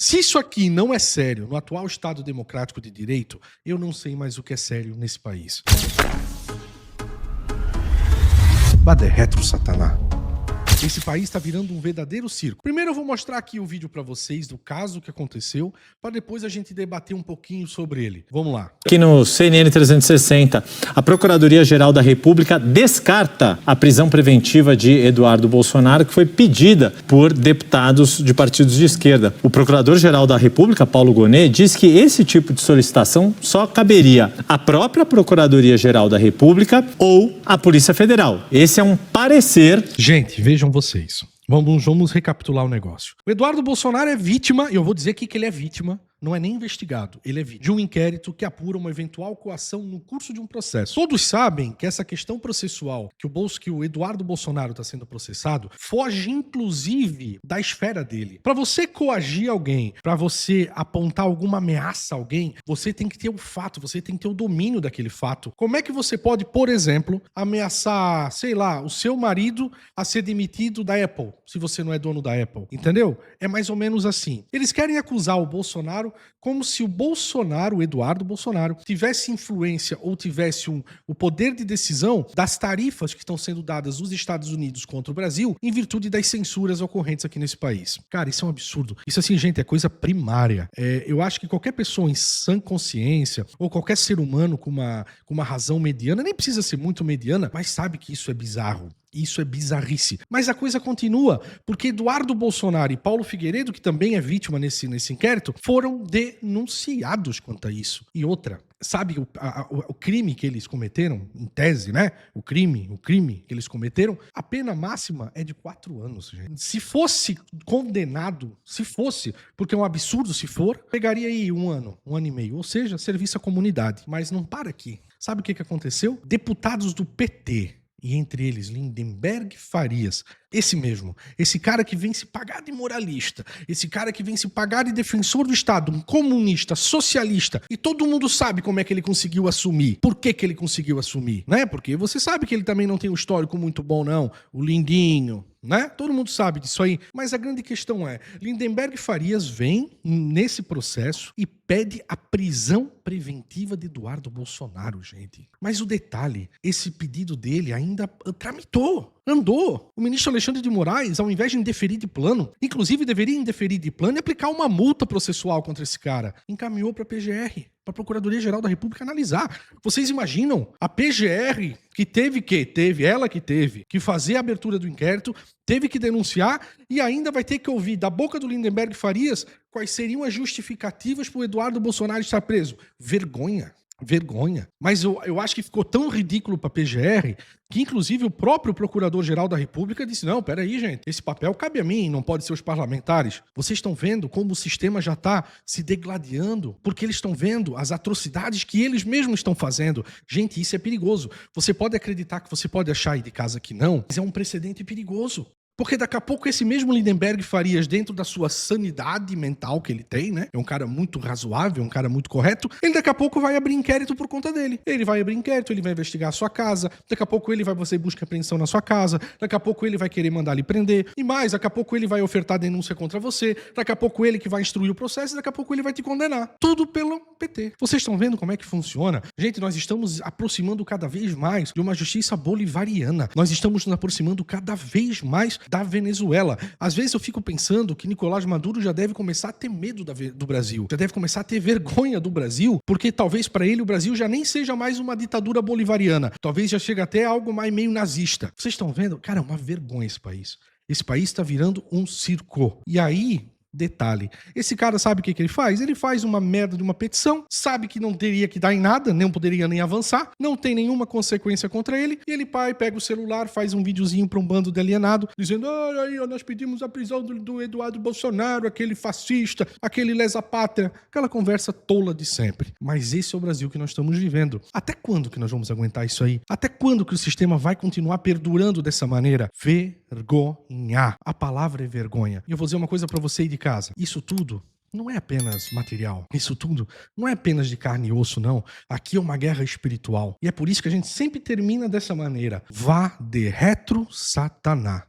Se isso aqui não é sério no atual Estado Democrático de Direito, eu não sei mais o que é sério nesse país. Bade retro, Satanás. Esse país está virando um verdadeiro circo. Primeiro eu vou mostrar aqui o vídeo para vocês do caso que aconteceu, para depois a gente debater um pouquinho sobre ele. Vamos lá. Aqui no CNN 360, a Procuradoria-Geral da República descarta a prisão preventiva de Eduardo Bolsonaro, que foi pedida por deputados de partidos de esquerda. O Procurador-Geral da República, Paulo Gonet, diz que esse tipo de solicitação só caberia à própria Procuradoria-Geral da República ou à Polícia Federal. Esse é um parecer. Gente, vejam vocês. Vamos recapitular o negócio. O Eduardo Bolsonaro é vítima, e eu vou dizer aqui que ele é vítima, não é nem investigado, ele é vítima de um inquérito que apura uma eventual coação no curso de um processo. Todos sabem que essa questão processual, que o Eduardo Bolsonaro está sendo processado, foge inclusive da esfera dele. Para você coagir alguém, para você apontar alguma ameaça a alguém, você tem que ter o fato, você tem que ter o domínio daquele fato. Como é que você pode, por exemplo, ameaçar, sei lá, o seu marido a ser demitido da Apple, se você não é dono da Apple? Entendeu? É mais ou menos assim. Eles querem acusar o Bolsonaro como se o Bolsonaro, o Eduardo Bolsonaro, tivesse influência ou tivesse o poder de decisão das tarifas que estão sendo dadas nos Estados Unidos contra o Brasil em virtude das censuras ocorrentes aqui nesse país. Cara, isso é um absurdo. Isso assim, gente, é coisa primária. Eu acho que qualquer pessoa em sã consciência ou qualquer ser humano com uma razão mediana, nem precisa ser muito mediana, mas sabe que isso é bizarro. Isso é bizarrice. Mas a coisa continua, porque Eduardo Bolsonaro e Paulo Figueiredo, que também é vítima nesse inquérito, foram denunciados quanto a isso. E outra, sabe o crime que eles cometeram, em tese, né? O crime que eles cometeram, a pena máxima é de 4 anos, gente. Se fosse condenado, porque é um absurdo se for, pegaria aí 1 ano, 1 ano e meio, ou seja, serviço à comunidade. Mas não para aqui. Sabe o que aconteceu? Deputados do PT, e entre eles Lindenberg Farias, esse cara que vem se pagar de moralista, esse cara que vem se pagar de defensor do Estado, um comunista, socialista, e todo mundo sabe como é que ele conseguiu assumir. Por que ele conseguiu assumir? Né? Porque você sabe que ele também não tem um histórico muito bom, não. O Lindinho, né? Todo mundo sabe disso aí. Mas a grande questão é, Lindenberg Farias vem nesse processo e pede a prisão preventiva de Eduardo Bolsonaro, gente. Mas o detalhe, esse pedido dele ainda tramitou. Andou. O ministro Alexandre de Moraes, ao invés de indeferir de plano, inclusive deveria indeferir de plano e aplicar uma multa processual contra esse cara, encaminhou para a PGR, para a Procuradoria-Geral da República analisar. Vocês imaginam? A PGR, que teve que fazer a abertura do inquérito, teve que denunciar e ainda vai ter que ouvir da boca do Lindenberg Farias quais seriam as justificativas para o Eduardo Bolsonaro estar preso. Vergonha. Mas eu acho que ficou tão ridículo para a PGR que, inclusive, o próprio Procurador-Geral da República disse: não, peraí, gente, esse papel cabe a mim, não pode ser os parlamentares. Vocês estão vendo como o sistema já está se degladiando, porque eles estão vendo as atrocidades que eles mesmos estão fazendo. Gente, isso é perigoso. Você pode acreditar que você pode achar aí de casa que não, mas é um precedente perigoso. Porque daqui a pouco esse mesmo Lindenberg Farias, dentro da sua sanidade mental que ele tem, né? É um cara muito razoável, um cara muito correto. Ele daqui a pouco vai abrir inquérito por conta dele. Ele vai abrir inquérito, ele vai investigar a sua casa. Daqui a pouco ele vai fazer busca e apreensão na sua casa. Daqui a pouco ele vai querer mandar lhe prender. E mais, daqui a pouco ele vai ofertar denúncia contra você. Daqui a pouco ele que vai instruir o processo. E daqui a pouco ele vai te condenar. Tudo pelo PT. Vocês estão vendo como é que funciona? Gente, nós estamos aproximando cada vez mais de uma justiça bolivariana. Nós estamos nos aproximando cada vez mais da Venezuela. Às vezes eu fico pensando que Nicolás Maduro já deve começar a ter medo do Brasil, já deve começar a ter vergonha do Brasil, porque talvez para ele o Brasil já nem seja mais uma ditadura bolivariana, talvez já chegue até algo mais meio nazista. Vocês estão vendo? Cara, é uma vergonha esse país. Esse país está virando um circo. E aí, detalhe, esse cara sabe o que ele faz? Ele faz uma merda de uma petição, sabe que não teria que dar em nada, não poderia nem avançar, não tem nenhuma consequência contra ele, e ele pega o celular, faz um videozinho para um bando de alienado, dizendo: aí nós pedimos a prisão do Eduardo Bolsonaro, aquele fascista, aquele lesa-pátria, aquela conversa tola de sempre. Mas esse é o Brasil que nós estamos vivendo. Até quando que nós vamos aguentar isso aí? Até quando que o sistema vai continuar perdurando dessa maneira? Vergonha. A palavra é vergonha. E eu vou dizer uma coisa para você aí de casa. Isso tudo não é apenas material. Isso tudo não é apenas de carne e osso, não. Aqui é uma guerra espiritual. E é por isso que a gente sempre termina dessa maneira. Vá de retro, Satanás.